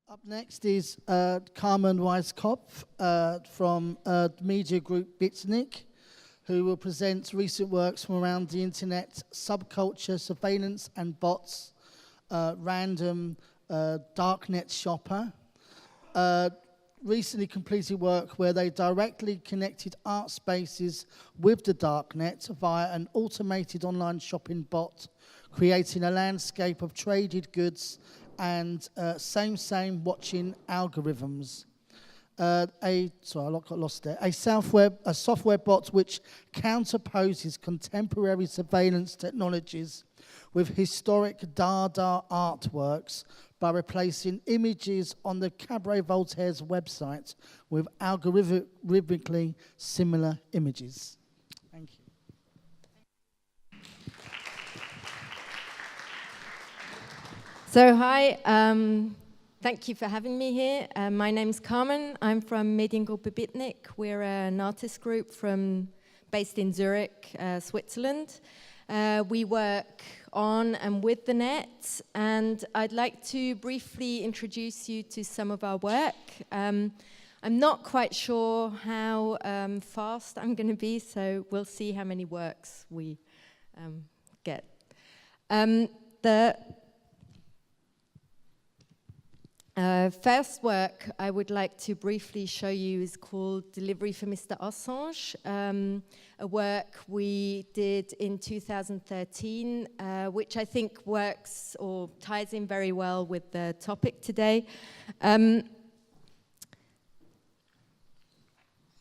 Up next is Carmen Weisskopf from Mediengruppe Bitnik, who will present recent works from around the internet, subculture, surveillance and bots, random darknet shopper. Recently completed work where they directly connected art spaces with the darknet via an automated online shopping bot, creating a landscape of traded goods and same watching algorithms. I got lost there. A software bot which counterposes contemporary surveillance technologies with historic Dada artworks by replacing images on the Cabaret Voltaire's website with algorithmically similar images. Thank you. So hi, thank you for having me here. My name's Carmen. I'm from Mediengruppe Bitnik. We're an artist group based in Zurich, Switzerland. We work on and with the net, and I'd like to briefly introduce you to some of our work. I'm not quite sure how fast I'm going to be, so we'll see how many works we get. The first work I would like to briefly show you is called Delivery for Mr. Assange, a work we did in 2013, which I think works or ties in very well with the topic today.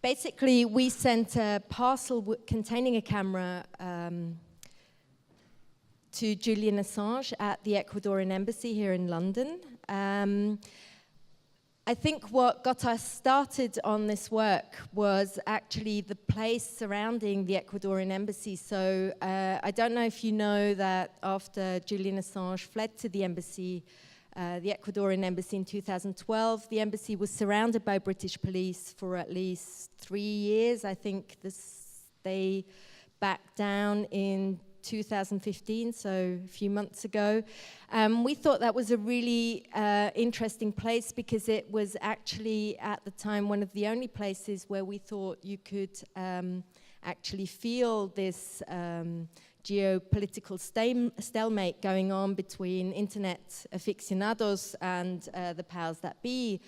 Basically, we sent a parcel containing a camera to Julian Assange at the Ecuadorian embassy here in London. I think what got us started on this work was actually the place surrounding the Ecuadorian embassy. So I don't know if you know that after Julian Assange fled to the embassy, the Ecuadorian embassy in 2012, the embassy was surrounded by British police for at least 3 years. I think they backed down in 2015, so a few months ago. We thought that was a really interesting place because it was actually at the time one of the only places where we thought you could actually feel this geopolitical stalemate going on between internet aficionados and the powers that be,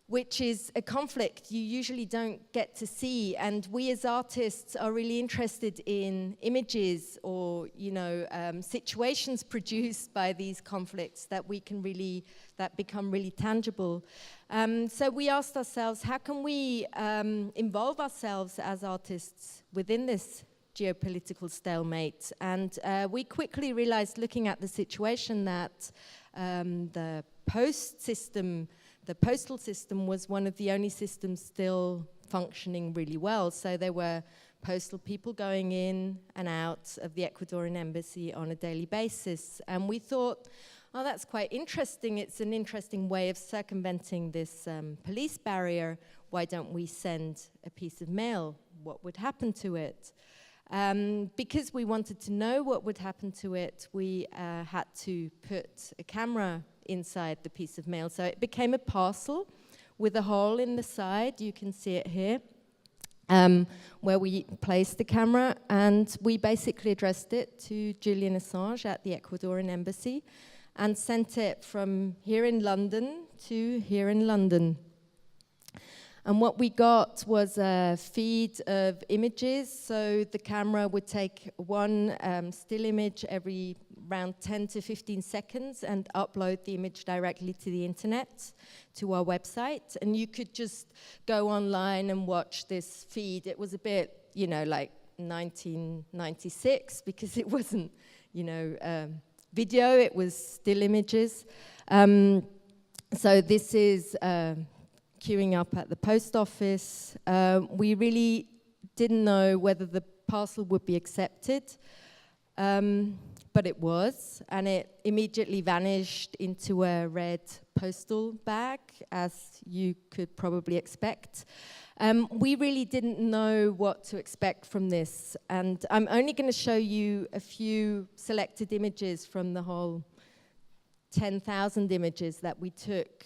which is a conflict you usually don't get to see. And we as artists are really interested in images or, situations produced by these conflicts that become really tangible. So we asked ourselves, how can we involve ourselves as artists within this geopolitical stalemate? And we quickly realized, looking at the situation, that the postal system was one of the only systems still functioning really well. So there were postal people going in and out of the Ecuadorian embassy on a daily basis. And we thought, oh, that's quite interesting. It's an interesting way of circumventing this police barrier. Why don't we send a piece of mail? What would happen to it? Because we wanted to know what would happen to it, we had to put a camera inside the piece of mail. So it became a parcel with a hole in the side. You can see it here, where we placed the camera, and we basically addressed it to Julian Assange at the Ecuadorian embassy and sent it from here in London to here in London. And what we got was a feed of images. So the camera would take one still image every around 10 to 15 seconds and upload the image directly to the internet, to our website. And you could just go online and watch this feed. It was a bit, like 1996, because it wasn't, video, it was still images. So this is queuing up at the post office. We really didn't know whether the parcel would be accepted, but it was, and it immediately vanished into a red postal bag, as you could probably expect. We really didn't know what to expect from this, and I'm only going to show you a few selected images from the whole 10,000 images that we took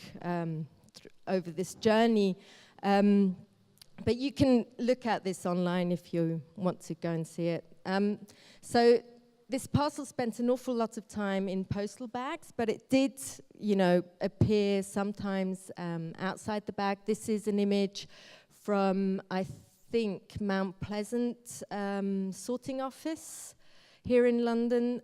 over this journey. But you can look at this online if you want to go and see it. So this parcel spent an awful lot of time in postal bags, but it did, appear sometimes outside the bag. This is an image from, I think, Mount Pleasant sorting office here in London.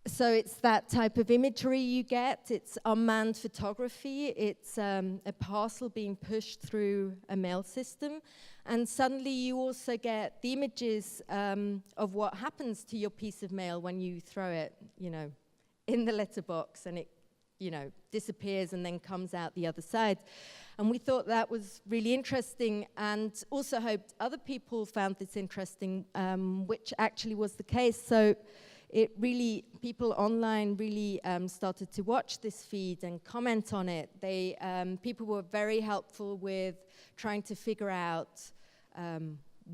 So it's that type of imagery you get. It's unmanned photography. It's a parcel being pushed through a mail system. And suddenly you also get the images of what happens to your piece of mail when you throw it, in the letterbox, and it, disappears and then comes out the other side. And we thought that was really interesting, and also hoped other people found this interesting, which actually was the case. So people online really started to watch this feed and comment on it. People were very helpful with trying to figure out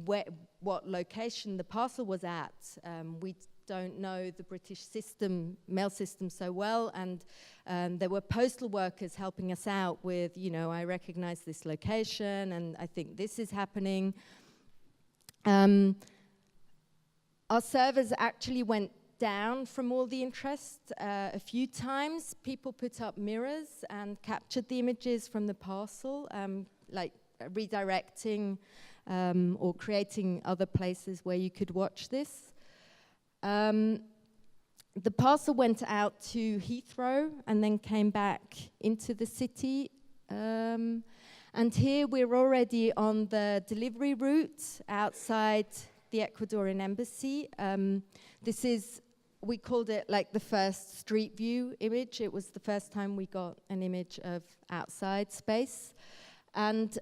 what location the parcel was at. We don't know the British mail system so well, and there were postal workers helping us out with, I recognize this location, and I think this is happening. Our servers actually went down from all the interest a few times. People put up mirrors and captured the images from the parcel, like redirecting or creating other places where you could watch this. The parcel went out to Heathrow and then came back into the city. And here we're already on the delivery route outside the Ecuadorian embassy. We called it like the first street view image. It was the first time we got an image of outside space. And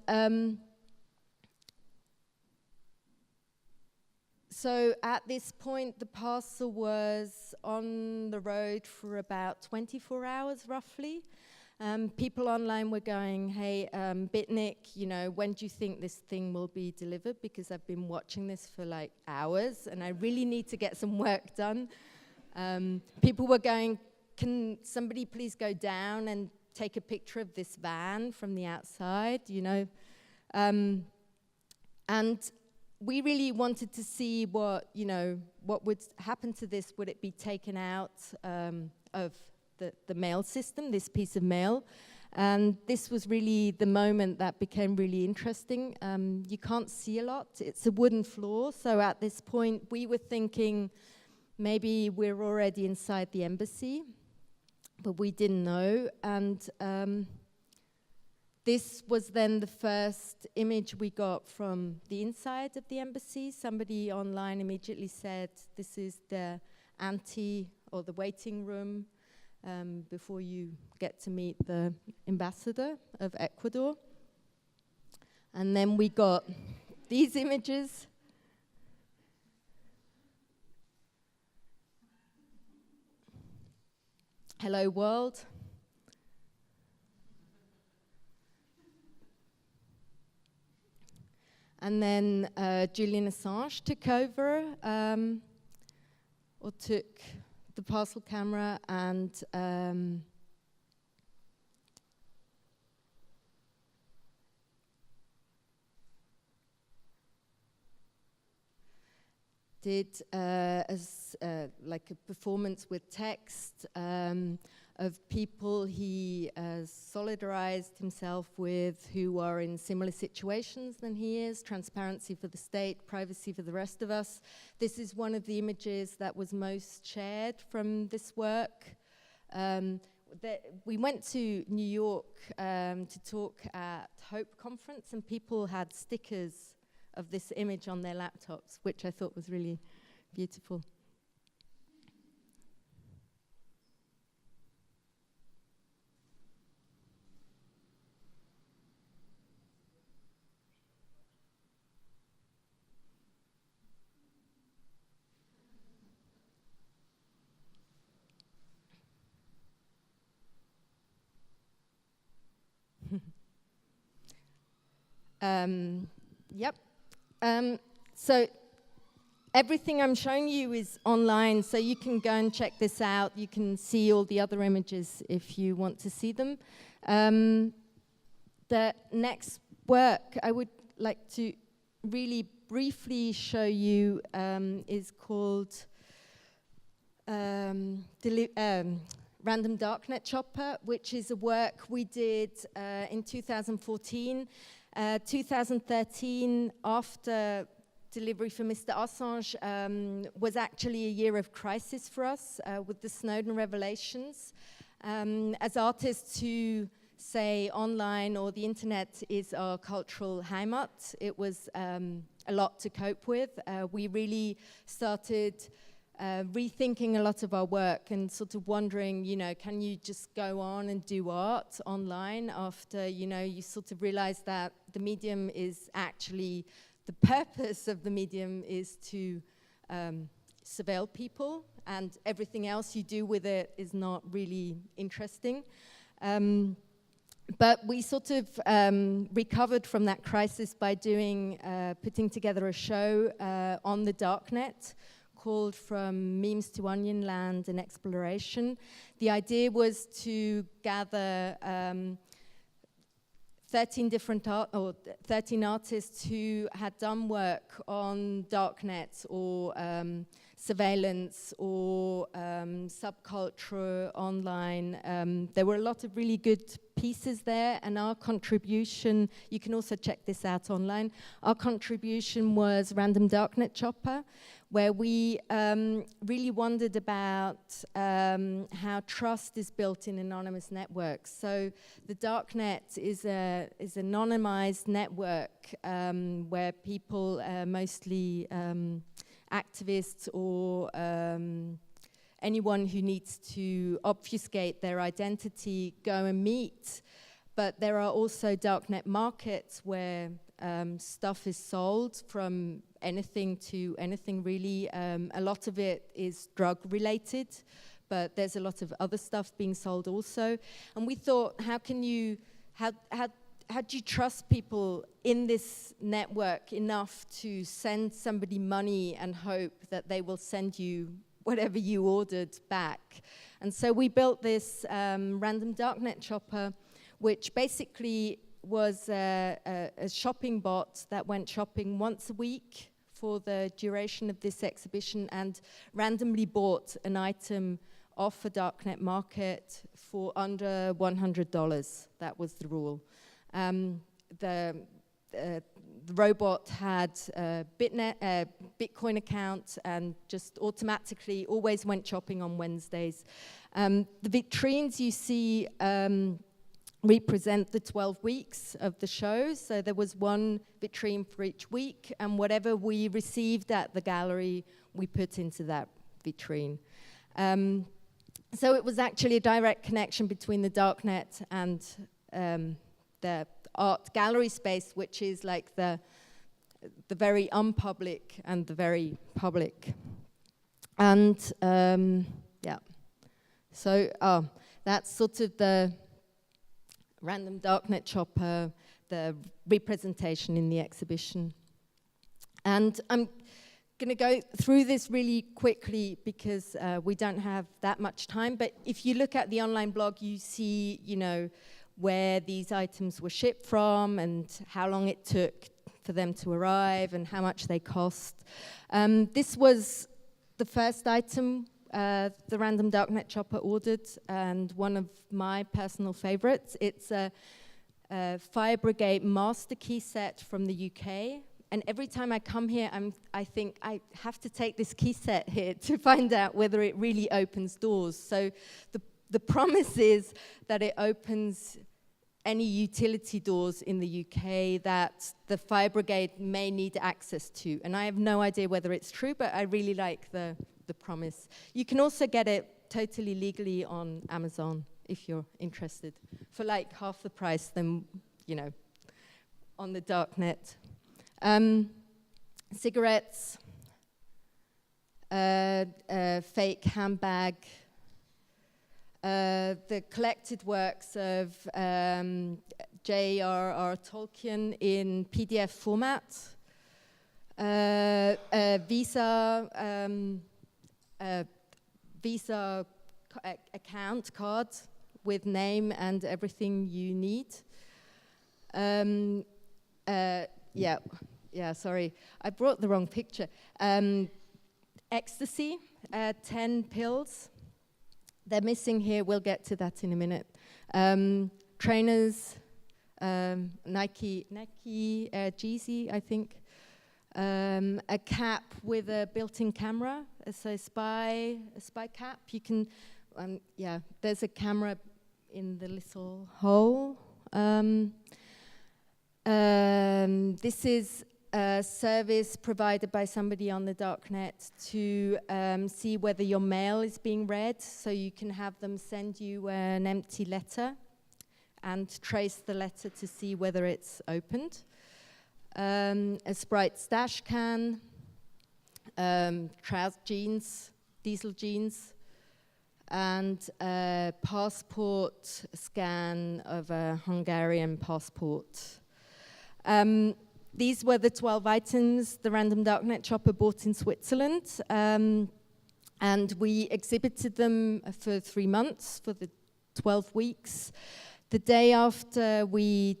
so at this point, the parcel was on the road for about 24 hours, roughly. People online were going, hey, Bitnik, when do you think this thing will be delivered? Because I've been watching this for like hours, and I really need to get some work done. People were going, can somebody please go down and take a picture of this van from the outside, And we really wanted to see what would happen to this. Would it be taken out of the mail system, this piece of mail? And this was really the moment that became really interesting. You can't see a lot. It's a wooden floor. So at this point, we were thinking, maybe we're already inside the embassy, but we didn't know. And this was then the first image we got from the inside of the embassy. Somebody online immediately said, this is the ante or the waiting room before you get to meet the ambassador of Ecuador. And then we got these images. Hello world. And then Julian Assange took over, or took the parcel camera and did like a performance with text of people he solidarized himself with who are in similar situations than he is, transparency for the state, privacy for the rest of us. This is one of the images that was most shared from this work. We went to New York to talk at Hope Conference, and people had stickers of this image on their laptops, which I thought was really beautiful. Yep. So everything I'm showing you is online, so you can go and check this out. You can see all the other images if you want to see them. The next work I would like to really briefly show you is called Random Darknet Chopper, which is a work we did in 2014. 2013, after delivery for Mr. Assange, was actually a year of crisis for us with the Snowden revelations. As artists who say online or the internet is our cultural Heimat, it was a lot to cope with. We really started rethinking a lot of our work and sort of wondering, can you just go on and do art online after, you sort of realize that the medium is actually, the purpose of the medium is to surveil people, and everything else you do with it is not really interesting. But we sort of recovered from that crisis by putting together a show on the darknet called From Memes to Onion Land, an Exploration. The idea was to gather 13 artists who had done work on darknet or surveillance or subculture online. There were a lot of really good pieces there, and our contribution, you can also check this out online, our contribution was Random Darknet Chopper, where we really wondered about how trust is built in anonymous networks. So the darknet is an anonymized network where people, mostly activists or anyone who needs to obfuscate their identity, go and meet. But there are also darknet markets where stuff is sold, from anything to anything really. A lot of it is drug related, but there's a lot of other stuff being sold also. And we thought, how do you trust people in this network enough to send somebody money and hope that they will send you whatever you ordered back? And so we built this Random Darknet Chopper, which basically was a shopping bot that went shopping once a week for the duration of this exhibition and randomly bought an item off a darknet market for under $100. That was the rule. The robot had a Bitcoin account and just automatically always went shopping on Wednesdays. The vitrines you see represent the 12 weeks of the show. So there was one vitrine for each week, and whatever we received at the gallery, we put into that vitrine. So it was actually a direct connection between the darknet and the art gallery space, which is like the very unpublic and the very public. And yeah, so that's sort of the Random Darknet Chopper, the representation in the exhibition. And I'm going to go through this really quickly because we don't have that much time. But if you look at the online blog, you see, where these items were shipped from and how long it took for them to arrive and how much they cost. This was the first item the Random Darknet Chopper ordered, and one of my personal favorites. It's a Fire Brigade master key set from the UK. And every time I come here, I think I have to take this key set here to find out whether it really opens doors. So the promise is that it opens any utility doors in the UK that the fire brigade may need access to. And I have no idea whether it's true, but I really like the promise. You can also get it totally legally on Amazon if you're interested, for like half the price than, on the darknet. Cigarettes, fake handbag, the collected works of J.R.R. Tolkien in PDF format, Visa account card with name and everything you need. Sorry, I brought the wrong picture. Ecstasy, 10 pills. They're missing here, we'll get to that in a minute. Trainers, Nike Jeezy, I think. A cap with a built-in camera, so a spy cap. You can, there's a camera in the little hole. This is a service provided by somebody on the darknet to see whether your mail is being read, so you can have them send you an empty letter and trace the letter to see whether it's opened. A Sprite stash can, trouser jeans, diesel jeans, and a passport scan of a Hungarian passport. These were the 12 items the random darknet shopper bought in Switzerland, and we exhibited them for 3 months, for the 12 weeks. The day after we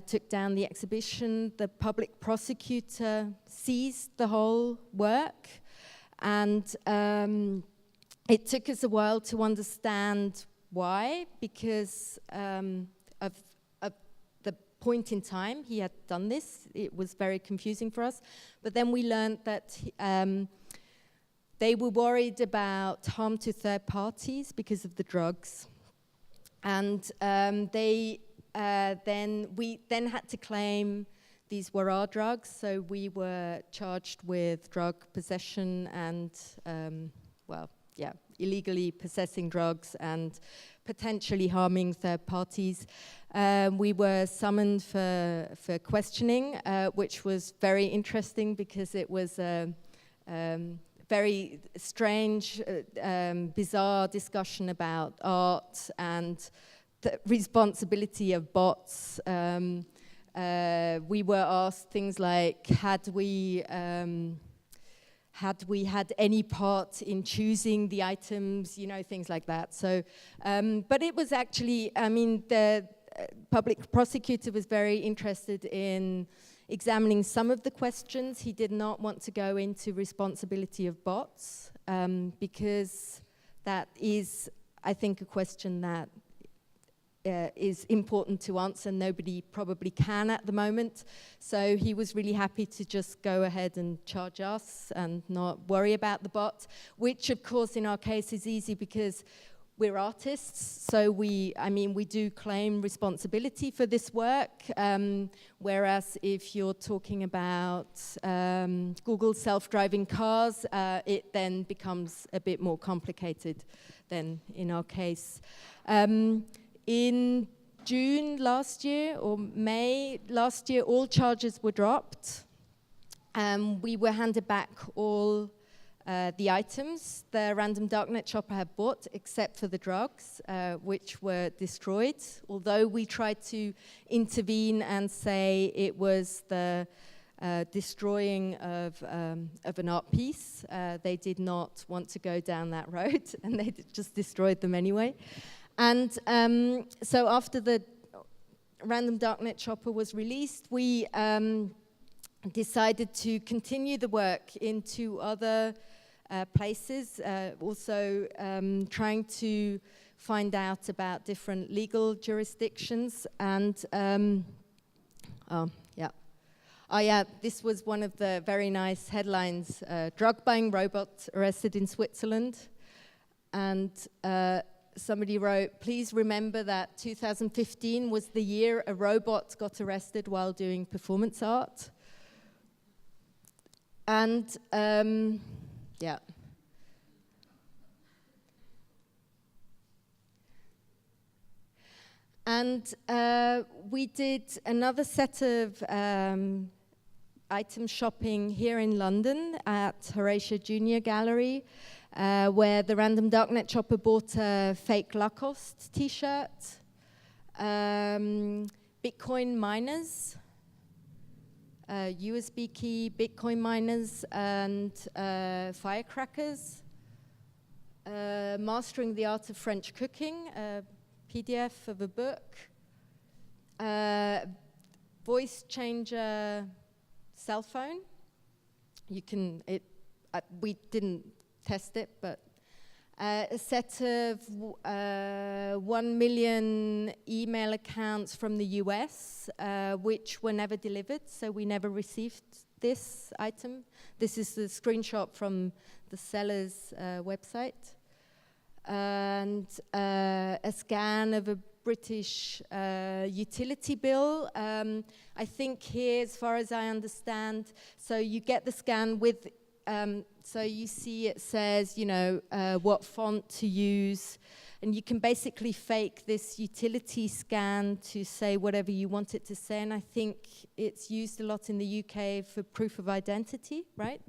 took down the exhibition, the public prosecutor seized the whole work, and it took us a while to understand why, because of the point in time he had done this. It was very confusing for us. But then we learned that they were worried about harm to third parties because of the drugs. And we then had to claim these were our drugs, so we were charged with drug possession and, illegally possessing drugs and potentially harming third parties. We were summoned for questioning, which was very interesting because it was a very strange, bizarre discussion about art and the responsibility of bots. We were asked things like, had we had any part in choosing the items, things like that. So, but it was actually, the public prosecutor was very interested in examining some of the questions. He did not want to go into responsibility of bots, because that is, I think, a question that is important to answer. Nobody probably can at the moment. So he was really happy to just go ahead and charge us and not worry about the bot, which of course in our case is easy because we're artists. So we do claim responsibility for this work. Whereas if you're talking about Google self-driving cars, it then becomes a bit more complicated than in our case. In June last year or May last year, all charges were dropped. We were handed back all the items the random darknet shopper had bought, except for the drugs, which were destroyed. Although we tried to intervene and say it was the destroying of an art piece, they did not want to go down that road, and they just destroyed them anyway. And so after the random darknet shopper was released, we decided to continue the work into other places, also trying to find out about different legal jurisdictions. And this was one of the very nice headlines: drug buying robot arrested in Switzerland. And somebody wrote, please remember that 2015 was the year a robot got arrested while doing performance art. And And we did another set of item shopping here in London at Horatio Junior Gallery, where the random darknet shopper bought a fake Lacoste t-shirt, Bitcoin miners, USB key, Bitcoin miners, and firecrackers. Mastering the Art of French Cooking, a PDF of a book. Voice changer cell phone. You can, we didn't test it, but a set of 1 million email accounts from the US, which were never delivered, so we never received this item. This is the screenshot from the seller's website. And a scan of a British utility bill. I think here, as far as I understand, so you get the scan with, so you see it says, you know, what font to use, and you can basically fake this utility scan to say whatever you want it to say, and I think it's used a lot in the UK for proof of identity, right?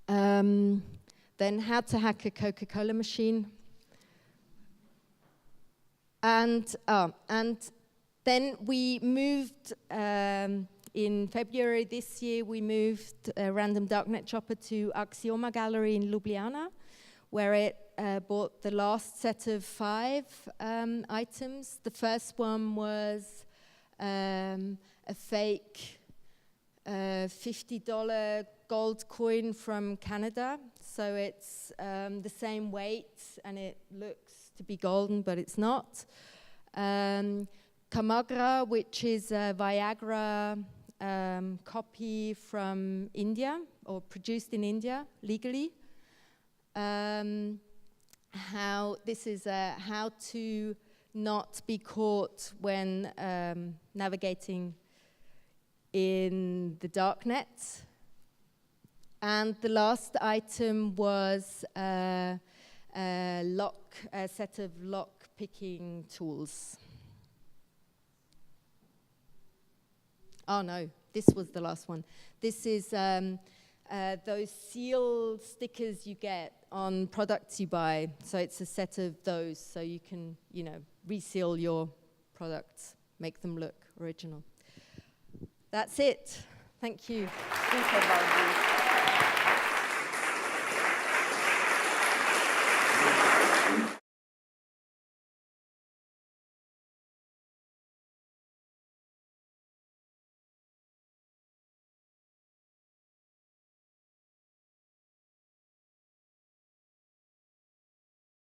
Then how to hack a Coca-Cola machine. And then we moved, in February this year, we moved Random Darknet Chopper to Axioma Gallery in Ljubljana, where it bought the last set of 5 items. The first one was a fake $50 gold coin from Canada. So it's the same weight and it looks to be golden, but it's not. Kamagra, which is a Viagra copy from India, or produced in India legally. This is how to not be caught when navigating in the darknet. And the last item was a set of lock-picking tools. Oh no, this was the last one. This is those seal stickers you get on products you buy. So it's a set of those, so you can, you know, reseal your products, make them look original. That's it. Thank you. Think about this.